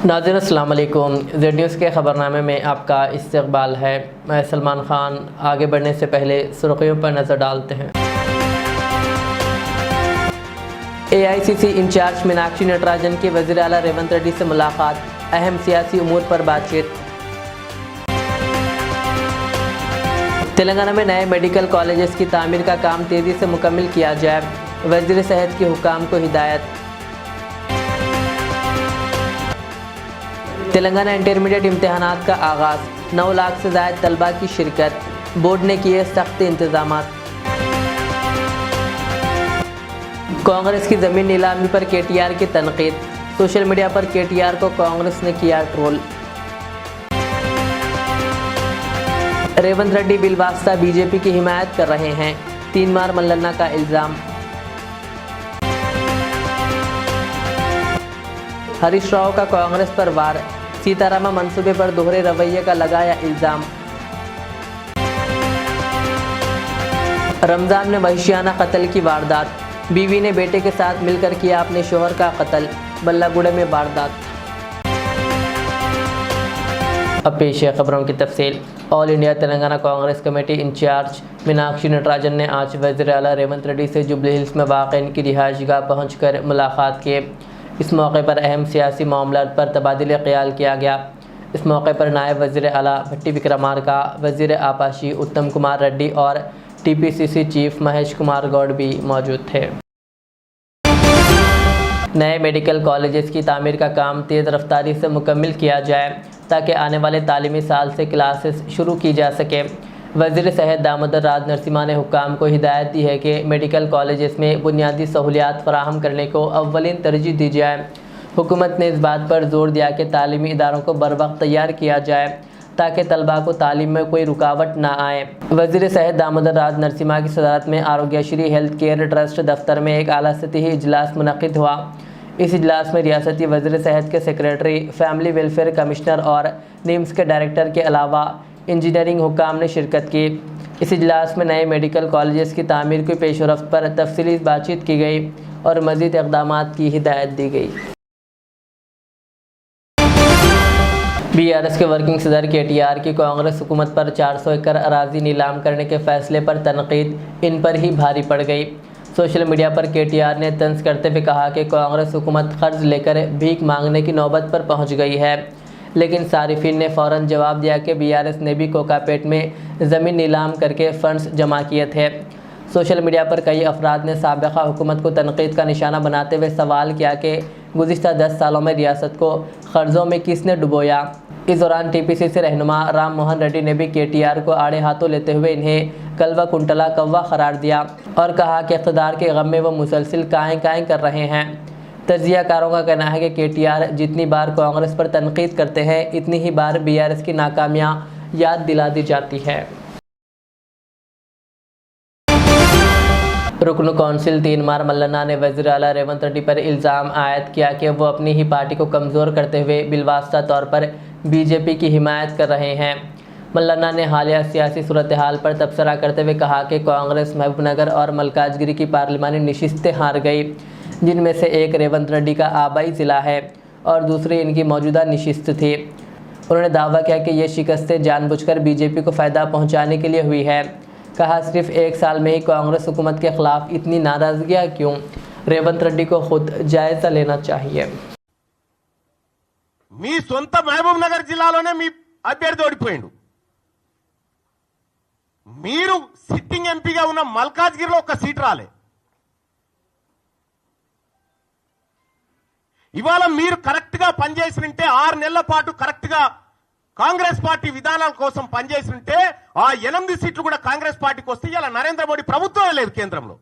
नाज़रीन अस्सलाम वालेकुम। ज़ेड न्यूज़ के ख़बरनामे में आपका इस्तकबाल है। मैं सलमान ख़ान। आगे बढ़ने से पहले सुर्खियों पर नज़र डालते हैं। AICC इंचार्ज मीनाक्षी नटराजन की वज़ीर आला रेवंत रेड्डी से मुलाकात, अहम सियासी उमूर पर बातचीत। तेलंगाना में नए मेडिकल कॉलेजेस की तामीर का काम तेज़ी से मुकम्मल किया जाए, वज़ीर सेहत के हुकाम को हिदायत। तेलंगाना इंटरमीडिएट इम्तहानात का आगाज़, 9 लाख से ज़ायद तलबा की शिरकत, बोर्ड ने किए सख्त इंतज़ामात। कांग्रेस की ज़मीन नीलामी पर KTR की तनकीद, सोशल मीडिया पर KTR को कांग्रेस ने किया ट्रोल। रेवंत रेड्डी बिलवास्ता BJP की हिमायत कर रहे हैं, 3 बार मल्लन्ना का इल्ज़ाम। हरीश राव का कांग्रेस पर वार, सीतारामा मंसूबे पर दोहरे रवैये का लगाया इल्ज़ाम। रमज़ान में वहशियाना कत्ल की वारदात, बीवी ने बेटे के साथ मिलकर किया अपने शोहर का कत्ल, बल्लागुड़े में वारदात। अब पेश है खबरों की तफसील। All India Telangana Congress committee in charge Meenakshi Natarajan ने आज वज़ीर आला रेवंत रेड्डी से जुबली हिल्स में वाक़ इनकी रिहाइशगाह पहुँचकर मुलाकात की। इस मौके पर अहम सियासी मामलात पर तबादिले ख्याल किया गया। इस मौके पर नायब वज़ीर आला भट्टी विक्रमार्का, वज़ीर आपाशी उत्तम कुमार रेड्डी और TPCC चीफ महेश कुमार गौड़ भी मौजूद थे। नए मेडिकल कॉलेजेस की तामीर का काम तेज़ रफ्तारी से मुकम्मल किया जाए ताकि आने वाले तालीमी साल से क्लासेस शुरू की जा सके। वज़ीर सेहत दामोदर राज नरसिम्हा ने हुक्काम को हिदायत दी है कि मेडिकल कॉलेजेस में बुनियादी सहूलियात फराहम करने को अव्वलीन तरजीह दी जाए। हुकूमत ने इस बात पर जोर दिया कि तालीमी इदारों को बर वक्त तैयार किया जाए ताकि तलबा को तालीम में कोई रुकावट ना आए। वज़ीर सेहत दामोदर राज नरसिम्हा की सदारत में आरोग्यश्री हेल्थ केयर ट्रस्ट दफ्तर में एक आला सतही इजलास मुनक़िद हुआ। इस इजलास में रियासती वज़ीर सेहत के सेक्रेटरी, फैमिली वेलफेयर कमिश्नर और निम्स के डायरेक्टर के अलावा इंजीनियरिंग हुक्काम ने शिरकत की। इस इजलास में नए मेडिकल कॉलेजेस की तामीर की पेशरफ्त पर तफसीली बातचीत की गई और मज़ीद इक़दामात की हिदायत दी गई। BRS के वर्किंग सदर KTR की कांग्रेस हुकूमत पर 400 एकड़ अराजी नीलाम करने के फैसले पर तनकीद इन पर ही भारी पड़ गई। सोशल मीडिया पर KTR ने तंज करते हुए कहा कि कांग्रेस हुकूमत कर्ज लेकर भीख मांगने की नौबत पर पहुंच गई है, लेकिन सारिफिन ने फ़ौरन जवाब दिया कि BRS ने भी कोकापेट में ज़मीन नीलाम करके फ़ंड्स जमा किए थे। सोशल मीडिया पर कई अफराद ने साबिक़ा हुकूमत को तनकीद का निशाना बनाते हुए सवाल किया कि गुज़िश्ता 10 सालों में रियासत को क़र्ज़ों में किसने डुबोया। इस दौरान TPCC रहनुमा राम मोहन रेड्डी ने भी KTR को आड़े हाथों लेते हुए इन्हें कलवा कुंटला कौवा करार दिया और कहा कि इक़्तिदार के गम में वो मुसलसिल काएँ कर रहे हैं। तज्ज़ियाकारों का कहना है कि KTR जितनी बार कांग्रेस पर तनकीद करते हैं, इतनी ही बार BRS की नाकामियाँ याद दिला दी जाती है। रुकन कौंसिल 3 बार मल्लन्ना ने वज़ीर आला रेवंत रेड्डी पर इल्ज़ाम आयद किया कि वो अपनी ही पार्टी को कमज़ोर करते हुए बिलवास्ता तौर पर BJP की हिमायत कर रहे हैं। मल्लन्ना ने हालिया सियासी सूरत हाल पर तबसरा करते हुए कहा कि कांग्रेस महबूबनगर और मलकाजगिरी की पार्लिमानी नशिस्तें हार गई, जिनमें से एक रेवंत रेड्डी का आबाई ज़िला है और दूसरी इनकी मौजूदा नशिस्त थी। उन्होंने दावा किया कि ये शिकस्तें जानबूझकर BJP को फ़ायदा पहुंचाने के लिए हुई है। कहा, सिर्फ 1 साल में ही कांग्रेस हुकूमत के ख़िलाफ़ इतनी नाराज़गियाँ क्यों? रेवंत रेड्डी को खुद जायज़ा लेना चाहिए। మీ సొంత మహబూబ్ నగర్ జిల్లాలోనే మీ అభ్యర్థి ఓడిపోయిండు. మీరు సిట్టింగ్ ఎంపీగా ఉన్న మల్కాజ్గిరిలో ఒక సీట్ రాలే. ఇవాళ మీరు కరెక్ట్ గా పనిచేసినంటే 6 నెలల పాటు కరెక్ట్ గా కాంగ్రెస్ పార్టీ విధానాల కోసం పనిచేసినంటే ఆ 8 సీట్లు కూడా కాంగ్రెస్ పార్టీకి వస్తే ఇలా నరేంద్ర మోడీ ప్రభుత్వమే లేదు కేంద్రంలో.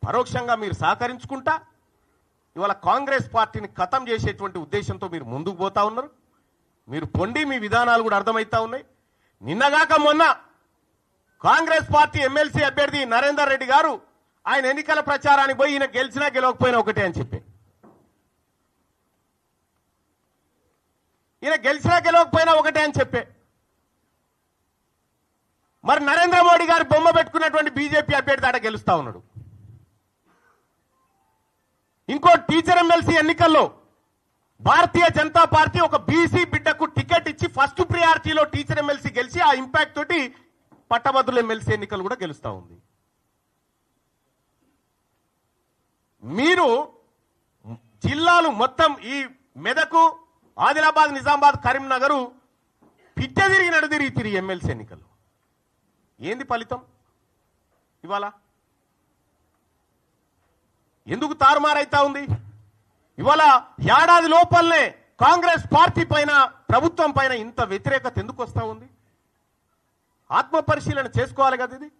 పరోక్షంగా మీరు సహకరించుకుంటా ఇవాళ కాంగ్రెస్ పార్టీని ఖతం చేసేటువంటి ఉద్దేశంతో మీరు ముందుకు పోతా ఉన్నారు. మీరు పొండి మీ విధానాలు కూడా అర్థమైతా ఉన్నాయి. నిన్నగాక మొన్న కాంగ్రెస్ పార్టీ ఎమ్మెల్సీ అభ్యర్థి నరేందర్ రెడ్డి గారు ఆయన ఎన్నికల ప్రచారానికి పోయి ఈయన గెలిచినా గెలవకపోయినా ఒకటే అని చెప్పి, ఈయన గెలిచినా గెలవకపోయినా ఒకటే అని చెప్పే, మరి నరేంద్ర మోడీ గారు బొమ్మ పెట్టుకున్నటువంటి BJP అభ్యర్థి ఆడ గెలుస్తా ఉన్నాడు. ఇంకో టీచర్ ఎమ్మెల్సీ ఎన్నికల్లో భారతీయ జనతా పార్టీ ఒక బీసీ బిడ్డకు టికెట్ ఇచ్చి ఫస్ట్ ప్రియారిటీలో టీచర్ ఎమ్మెల్సీ గెలిచి ఆ ఇంపాక్ట్ తోటి పట్టభద్రుల ఎమ్మెల్సీ ఎన్నికలు కూడా గెలుస్తా ఉంది. మీరు జిల్లాలు మొత్తం ఈ మెదకు, ఆదిలాబాద్, నిజామాబాద్, కరీంనగర్ పిట్ట తిరిగి ఎమ్మెల్సీ ఎన్నికలు ఏంది ఫలితం? ఇవాళ ఎందుకు తారుమారైతా ఉంది? ఇవాళ ఏడాది లోపలనే కాంగ్రెస్ పార్టీ పైన, ప్రభుత్వం పైన ఇంత వ్యతిరేకత ఎందుకు వస్తా ఉంది? ఆత్మ పరిశీలన చేసుకోవాలి కదా. ఇది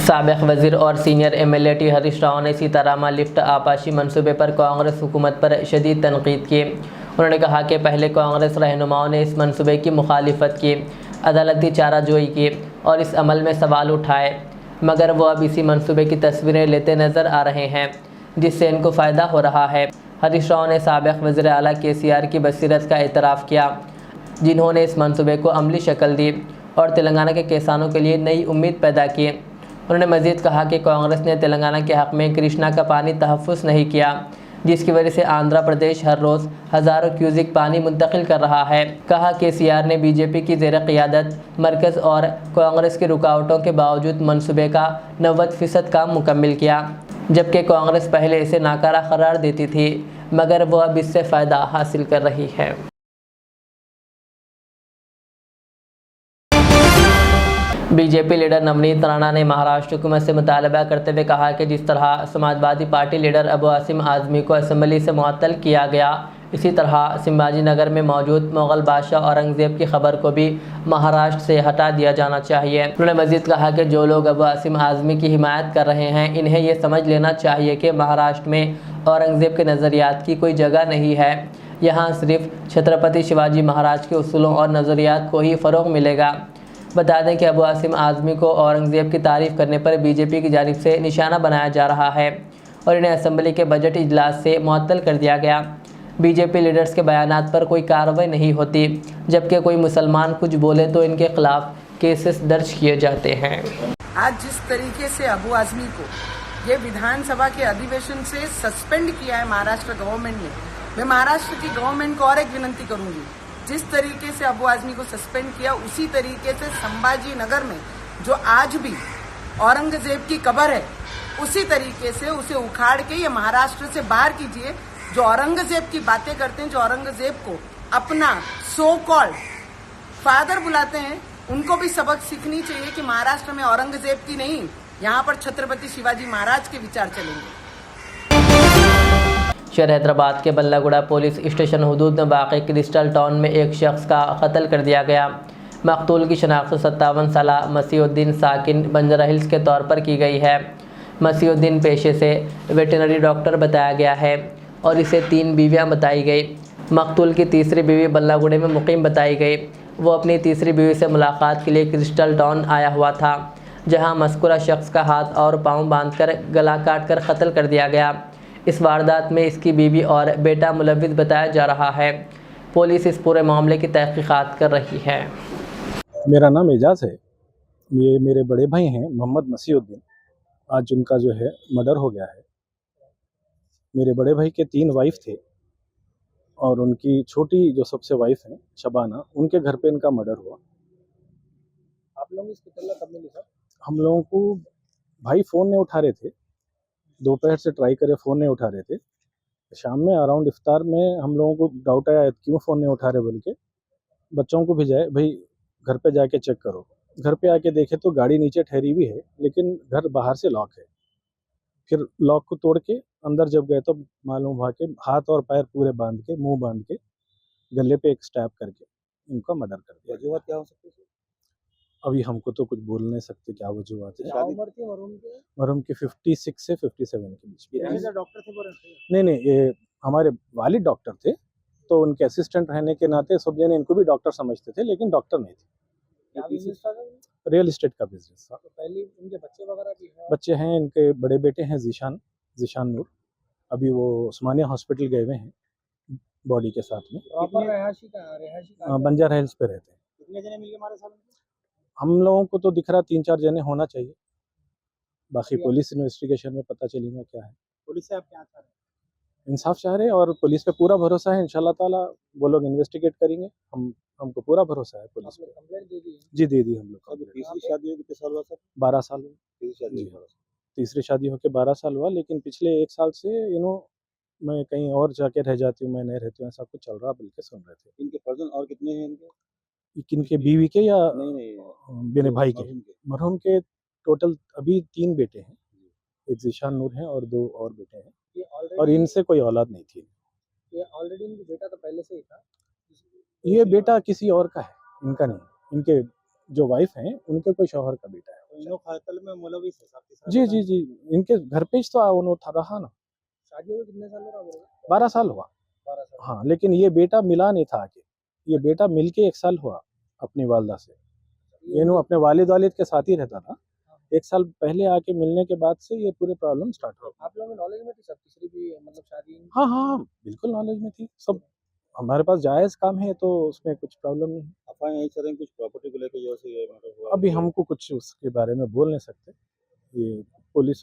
साबिक वजीर और senior MLA T Harish Rao ने सीतारामा लिफ्ट आपाशी मंसूबे पर कांग्रेस हुकूमत पर शदीद तनकीद की। उन्होंने कहा कि पहले कांग्रेस रहनुमाओं ने इस मंसूबे की मुखालिफत की, अदालती चाराजोई की और इस अमल में सवाल उठाए, मगर वो अब इसी मंसूबे की तस्वीरें लेते नज़र आ रहे हैं जिससे इनको फ़ायदा हो रहा है। हरीश राव ने साबिक वज़ीर आला KCR की बसीरत का एतराफ़ किया, जिन्होंने इस मंसूबे को अमली शक्ल दी और तेलंगाना के किसानों के लिए नई उम्मीद पैदा की। उन्होंने मज़ीद कहा कि कांग्रेस ने तेलंगाना के हक़ में कृष्णा का पानी तहफ़्फ़ुज़ नहीं किया, जिसकी वजह से आंध्र प्रदेश हर रोज़ हज़ारों क्यूजिक पानी मुंतकिल कर रहा है। कहा KCR ने बीजेपी की ज़ेर क़ियादत मरकज़ और कांग्रेस की रुकावटों के बावजूद मंसूबे का 90% काम मुकम्मिल किया, जबकि कांग्रेस पहले इसे नाकारा करार देती थी, मगर वो अब इससे फ़ायदा हासिल कर रही है। बीजेपी लीडर नवनीत राणा ने महाराष्ट्र हुकूमत से मुतालबा करते हुए कहा कि जिस तरह समाजवादी पार्टी लीडर अबू आसिम आज़मी को असम्बली से मुअत्तल किया गया, इसी तरह संभाजी नगर में मौजूद मुग़ल बादशाह औरंगज़ेब की खबर को भी महाराष्ट्र से हटा दिया जाना चाहिए। उन्होंने मज़ीद कहा कि जो लोग अबू आसिम आज़मी की हिमायत कर रहे हैं, इन्हें ये समझ लेना चाहिए कि महाराष्ट्र में औरंगज़ेब के नज़रियात की कोई जगह नहीं है। यहाँ सिर्फ छत्रपति शिवाजी महाराज के उसूलों और नज़रियात को ही फ़रोग़ मिलेगा। बता दें कि अबू आसिम आज़मी को औरंगज़ेब की तारीफ़ करने पर बीजेपी की जानिब से निशाना बनाया जा रहा है और इन्हें असम्बली के बजट इजलास से मुअत्तल कर दिया गया। बीजेपी लीडर्स के बयानात पर कोई कार्रवाई नहीं होती, जबकि कोई मुसलमान कुछ बोले तो इनके खिलाफ केसेस दर्ज किए जाते हैं। आज जिस तरीके से अबू आज़मी को ये विधानसभा के अधिवेशन से सस्पेंड किया है महाराष्ट्र गवर्नमेंट ने, मैं महाराष्ट्र की गवर्नमेंट को और एक विनंती करूंगी, जिस तरीके से अबू आज़मी को सस्पेंड किया उसी तरीके से संभाजी नगर में जो आज भी औरंगजेब की कब्र है, उसी तरीके से उसे उखाड़ के ये महाराष्ट्र से बाहर कीजिए। जो औरंगजेब की बातें करते हैं, जो औरंगजेब को अपना सो कॉल्ड फादर बुलाते हैं, उनको भी सबक सीखनी चाहिए कि महाराष्ट्र में औरंगजेब की नहीं, यहाँ पर छत्रपति शिवाजी महाराज के विचार चलेंगे। शहर हैदराबाद के बल्लागुड़ा पुलिस स्टेशन हदूद में वाक़ क्रिस्टल टाउन में एक शख्स का कत्ल कर दिया गया। मकतूल की शनाख्त 57 साला मसीहुद्दीन साकिन बंजारा हिल्स के तौर पर की गई है। मसीहुद्दीन पेशे से वेटनरी डॉक्टर बताया गया है और इसे 3 बीवियाँ बताई गई। मकतूल की तीसरी बीवी बल्लागुड़े में मुकीम बताई गई। वो अपनी तीसरी बीवी से मुलाकात के लिए क्रिस्टल टाउन आया हुआ था, जहाँ मज़कूरा शख्स का हाथ और पाँव बांधकर गला काट कर कत्ल कर दिया गया। इस वारदात में इसकी बीवी और बेटा मुलविस बताया जा रहा है। पुलिस इस पूरे मामले की तहकीकात कर रही है। मेरा नाम एजाज़ है। ये मेरे बड़े भाई हैं मोहम्मद मसीहुद्दीन। आज उनका जो है मर्डर हो गया है। मेरे बड़े भाई के 3 वाइफ थे और उनकी छोटी जो सबसे वाइफ है शबाना, उनके घर पे इनका मर्डर हुआ। आप लोग इसकी तल्ला कब मिली सर? हम लोगों को भाई फ़ोन नहीं उठा रहे थे, दोपहर से ट्राई करे, फ़ोन नहीं उठा रहे थे। शाम में अराउंड इफ्तार में हम लोगों को डाउट आया क्यों फ़ोन नहीं उठा रहे बोल के बच्चों को भेजा है, भाई घर पे जाके चेक करो। घर पे आके देखे तो गाड़ी नीचे ठहरी हुई है, लेकिन घर बाहर से लॉक है। फिर लॉक को तोड़ के अंदर जब गए तो मालूम हुआ कि हाथ और पैर पूरे बांध के, मुंह बांध के, गले पे एक स्टैब करके इनका मर्डर कर दिया। वजूहत क्या हो सकती है? अभी हमको तो कुछ बोल नहीं सकते क्या वजूहत है। मरहूम की 56 से 57 के बीच में। डॉक्टर थे? नहीं, ये हमारे वालिद डॉक्टर थे, तो उनके असिस्टेंट रहने के नाते सब जने इनको भी डॉक्टर समझते थे, लेकिन डॉक्टर नहीं थे। रियल एस्टेट का बिजनेस था। तो पहले उनके बच्चे वगैरह भी हैं? बच्चे हैं, इनके बड़े बेटे हैं जीशान नूर, अभी वो उस्मानिया हॉस्पिटल गए हुए हैं बॉडी के साथ में। बंजारा हिल्स पे रहते हैं। कितने जने मिलके हमारे साथ? हम लोगों को तो दिख रहा 3-4 जने होना चाहिए, बाकी पुलिस इन्वेस्टिगेशन में पता चलेगा क्या है। पुलिस से आप क्या चाह रहे हैं? इंसाफ चाह रहे हैं और पुलिस पे पूरा भरोसा है। इंशाल्लाह ताला वो लोग इन्वेस्टिगेट करेंगे। हमको पूरा भरोसा है पुलिस पे। कंप्लेंट दे दी है? जी दे दी हम लोग अब कंप्लेंट। तीसरी शादी हुई कितने साल हुआ सर? 12 साल हुए। तीसरी शादी जी हुई हाँ। 12 साल। तीसरी शादी होके 12 साल हुआ, लेकिन पिछले 1 साल से मैं कहीं और जाके रह जाती हूँ, मैं नहीं रहती हूँ, ऐसा कुछ चल रहा बल्कि सुन रहे थे। इनके पर्सन और कितने हैं इनके? किनके, बीवी के या नहीं मेरे भाई के? मरहूम के। मरहूम के टोटल अभी 3 बेटे हैं। एक ज़ीशान नूर है और 2 और बेटे हैं, ये और ऑलरेडी इनसे कोई औलाद नहीं थी। ये ऑलरेडी इनका बेटा तो पहले से ही था। ये बेटा किसी और का है, इनका नहीं। इनके जो वाइफ हैं उनके कोई शौहर का बेटा है। तो इन लोग खातल में मुलविस है साथ के साथ। जी जी जी, इनके घर पे ही तो उन्होंने रहा ना। शादी हुई कितने साल हो रहा? 12 साल हुआ। 12 साल। हाँ, लेकिन ये बेटा मिला नहीं था आके। ये बेटा मिलके 1 साल हुआ अपनी वालदा से। ये अपने वालिद के साथ ही रहता था। 1 साल पहले आके मिलने के बाद से ये पूरे प्रॉब्लम स्टार्ट हो गई। आप लोगों में नॉलेज में थी सब तीसरी भी मतलब शादी? हाँ हाँ, बिल्कुल नॉलेज में थी सब। हमारे पास जायज़ काम है तो उसमें कुछ प्रॉब्लम नहीं है। अफवाहें यही चल रही कुछ प्रॉपर्टी को लेकर जो से ये मैटर हुआ। अभी हमको कुछ उसके बारे में बोल नहीं सकते। ये पुलिस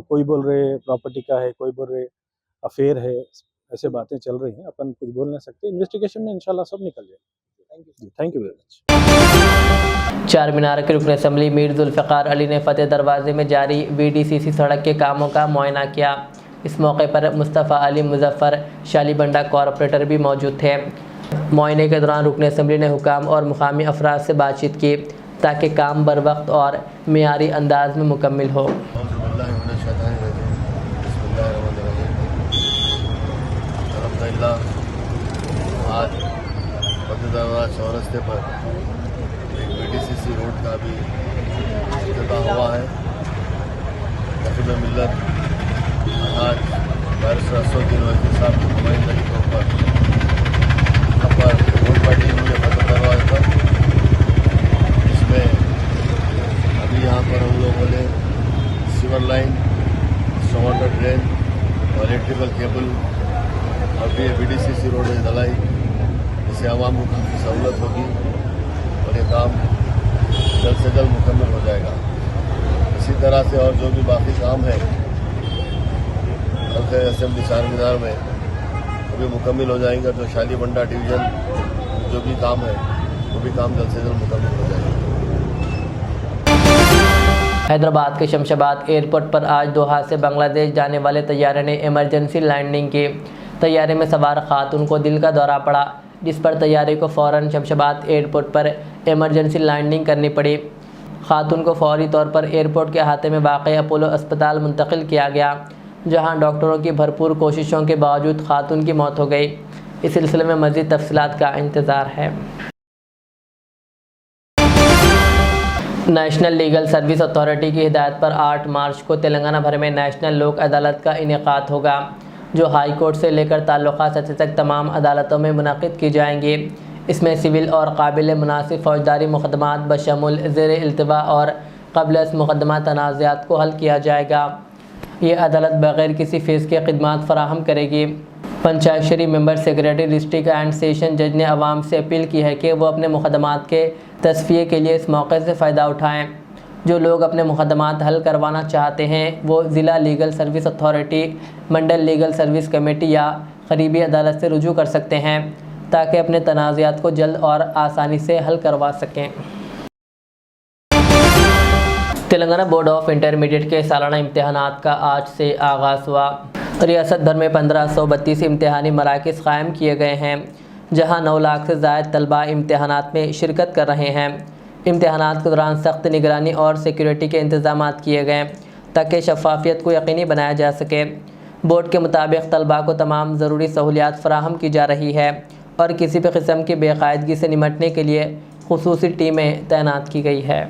कोई बोल रहे प्रॉपर्टी का है, कोई बोल रहे अफेयर है, ऐसे बातें चल रही हैं। अपन कुछ बोल नहीं सकते। इन्वेस्टिगेशन में इंशाल्लाह सब निकल जाएगा। Thank you very much. चार मीनार के रुकन असम्बली मीर जुल्फ़िकार अली ने फतेह दरवाजे में जारी VDCC सड़क के कामों का मुआयना किया। इस मौके पर मुस्तफ़ा अली मुजफ्फर शालीबंडा कॉरपोरेटर भी मौजूद थे। मुआयने के दौरान रुकन असम्बली ने हुकाम और मुकामी अफराद से बातचीत की ताकि काम बर वक्त और मियारी अंदाज में मुकम्मल हो। आज फतेह चौरस्ते पर एक VDCC रोड का भी इफ्तिताह हुआ है। नकीब मिल्लत आज बैरिस्टर असदुद्दीन ओवैसी साहब की नुमाइंदगी के ऊपर यहाँ पर रोड बैठी हुई है फतेह दरवाजे पर। इसमें अभी यहाँ पर हम लोगों ने सीवर लाइन, वाटर ड्रेन और इलेक्ट्रिकल केबल और भी VDCC रोड में ढलाई, जिससे आवाम को काफ़ी सहूलत होगी और ये काम जल्द से जल्द मुकम्मल हो जाएगा। इसी तरह से और जो भी बाकी काम है हल्के असेंबली चार मीनार में वो भी मुकम्मल हो जाएंगे। जो शालीबंडा डिवीज़न जो भी काम है वो भी काम जल्द से जल्द मुकम्मल हो जाएगा। हैदराबाद के शमशाबाद एयरपोर्ट पर आज दोहा से बांग्लादेश जाने वाले तैयारे ने इमरजेंसी लैंडिंग की। तैयारे में सवार खातून को दिल का दौरा पड़ा, जिस पर तैयारे को फ़ौरन शमशाबाद एयरपोर्ट पर इमरजेंसी लैंडिंग करनी पड़ी। खातून को फौरी तौर पर एयरपोर्ट के अहाते में वाक़ अपोलो अस्पताल मुंतकिल किया गया, जहां डॉक्टरों की भरपूर कोशिशों के बावजूद खातून की मौत हो गई। इस सिलसिले में मज़ीद तफसीलात का इंतज़ार है। नेशनल लीगल सर्विस अथॉरिटी की हिदायत पर 8 मार्च को तेलंगाना भर में नेशनल लोक अदालत का इनेकाद होगा, जो हाई कोर्ट से लेकर ताल्लुक़ा सतह तक तमाम अदालतों में मुनक़िद की जाएंगी। इसमें सिविल और काबिल मुनासिब फ़ौजदारी मुक़दमात बशमुल ज़ेर इल्तिवा और क़ब्ल मुक़दमा तनाज़ात को हल किया जाएगा। ये अदालत बग़ैर किसी फ़ीस के खिदमात फ़राहम करेगी। पंचायत शरी member secretary district and session जज ने आवाम से अपील की है कि वो अपने मुक़दमात के तस्फ़िये के लिए इस मौके से फ़ायदा उठाएँ। जो लोग अपने मुक़दमात हल करवाना चाहते हैं वो ज़िला लीगल सर्विस अथॉरिटी, मंडल लीगल सर्विस कमेटी या क़रीबी अदालत से रुजू कर सकते हैं, ताकि अपने तनाज़ात को जल्द और आसानी से हल करवा सकें। तेलंगाना बोर्ड ऑफ इंटरमीडिएट के सालाना इम्तहानात का आज से आगाज़ हुआ। रियासत भर में 1532 इम्तहानी मराकज़ कायम किए गए हैं, जहां 9 लाख से ज़ायद तलबा इम्तहानात में शिरकत कर रहे हैं। इम्तहानात के दौरान सख्त निगरानी और सिक्योरिटी के इंतज़ाम किए गए ताकि शफाफियत को यकीनी बनाया जा सके। बोर्ड के मुताबिक तलबा को तमाम ज़रूरी सहूलियात फ़राहम की जा रही है और किसी भी किस्म की बेकायदगी से निपटने के लिए खुसूसी टीमें तैनात की गई है।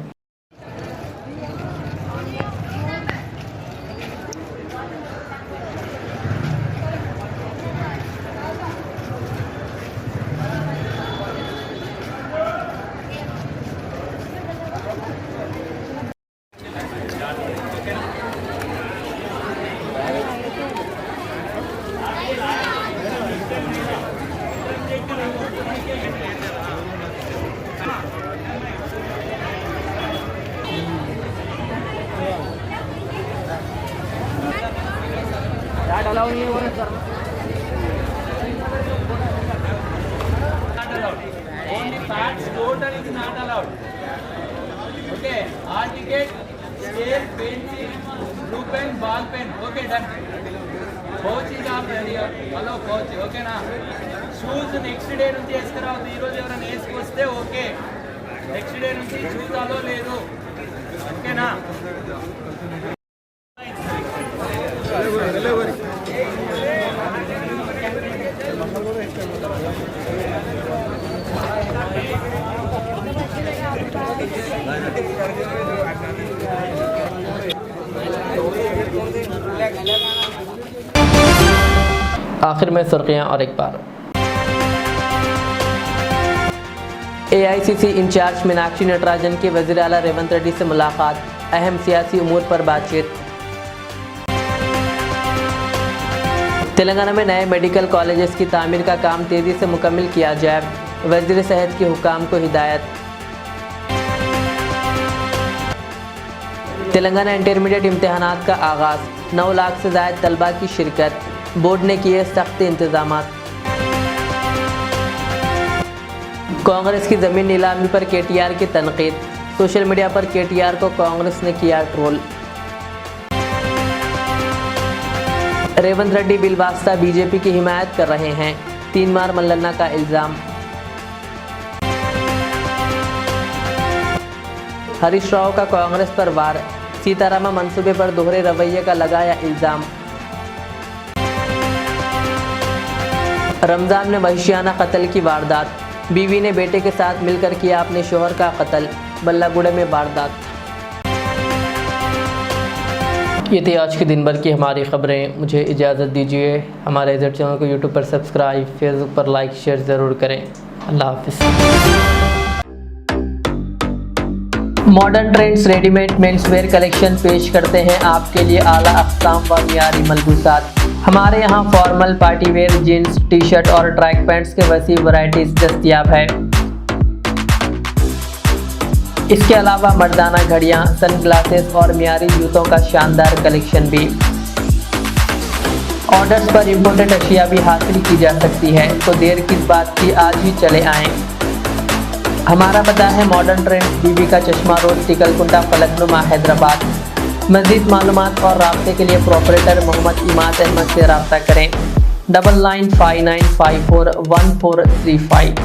डाला हुआ नहीं हो रहा सर। Hard ticket scale pencil blue pen ball pen okay done coach job ready hello coach ఓకేనా షూస్ నెక్స్ట్ డే నుంచి వేసుకురావద్దు ఈరోజు ఎవరైనా వేసుకొస్తే ఓకే నెక్స్ట్ డే నుంచి షూస్ అలో లేదు ఓకేనా आखिर में सुर्खियां और एक बार। AICC इंचार्ज मीनाक्षी नटराजन की वज़ीर आला रेवंत रेड्डी से मुलाकात, अहम सियासी उमूर पर बातचीत। तेलंगाना में नए मेडिकल कॉलेजेस की तामीर का काम तेज़ी से मुकम्मल किया जाए, वज़ीर सेहत की हुकाम को हिदायत। तेलंगाना इंटरमीडिएट इम्तिहानात का आगाज़, 9 लाख से ज़ायद तलबा की शिरकत, बोर्ड ने किए सख्त इंतजामात। कांग्रेस की ज़मीन नीलामी पर KTR की तनकीद, सोशल मीडिया पर KTR को कांग्रेस ने किया ट्रोल। रेवंत रेड्डी बिलवास्ता बीजेपी की हिमायत कर रहे हैं, 3 बार मल्लन्ना का इल्ज़ाम। हरीश राव का कांग्रेस पर वार, सीतारामा मंसूबे पर दोहरे रवैये का लगाया इल्ज़ाम। रमज़ान में वहशियाना कत्ल की वारदात, बीवी ने बेटे के साथ मिलकर किया अपने शोहर का कत्ल, बल्लागुड़े में वारदात। ये थी आज के दिन भर की हमारी खबरें। मुझे इजाज़त दीजिए। हमारे इज़ चैनल को यूट्यूब पर सब्सक्राइब, फेसबुक पर लाइक शेयर ज़रूर करें। अल्लाह हाफ़िज़। Modern trends readymade menswear collection पेश करते हैं आपके लिए आला अक़साम व मियारी मलबूसात। हमारे यहाँ formal, party wear, jeans, T shirt और ट्रैक पैंट्स के वसी वैरायटीज दस्तयाब है। इसके अलावा मर्दाना घड़ियाँ, सन ग्लासेस और मियारी जूतों का शानदार कलेक्शन भी। ऑर्डर्स पर इम्पोर्टेड अशिया भी हासिल की जा सकती है, तो देर किस बात की, आज ही चले आएँ। हमारा पता है मॉडर्न ट्रेंड्स, बीबी का चश्मा रोड, टिकलकुंडा, फलकनुमा, हैदराबाद। मज़ीद मालूमात और राब्ते के लिए प्रोपरेटर मोहम्मद इमाद अहमद से रब्ता करें। 9959541435।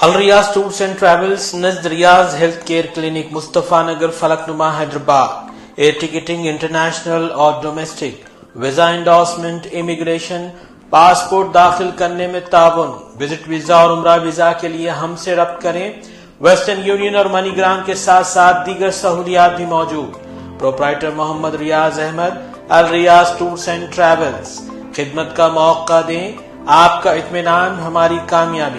Al Riyaz tours and travels, Najd Riyaz health care clinic, Mustafa Nagar, Falaknuma, Hyderabad. Air ticketing international और domestic, visa endorsement, immigration, passport दाखिल करने में ताउन, विजिट वीजा और उम्रा वीजा के लिए हमसे रब्त करें। वेस्टर्न यूनियन और मनीग्राम के साथ साथ दीगर सहूलियात भी मौजूद। Proprietor Mohammad Riyaz Ahmed, Al Riyaz tours and travels. खिदमत का मौका दें, आपका इत्मीनान हमारी कामयाबी।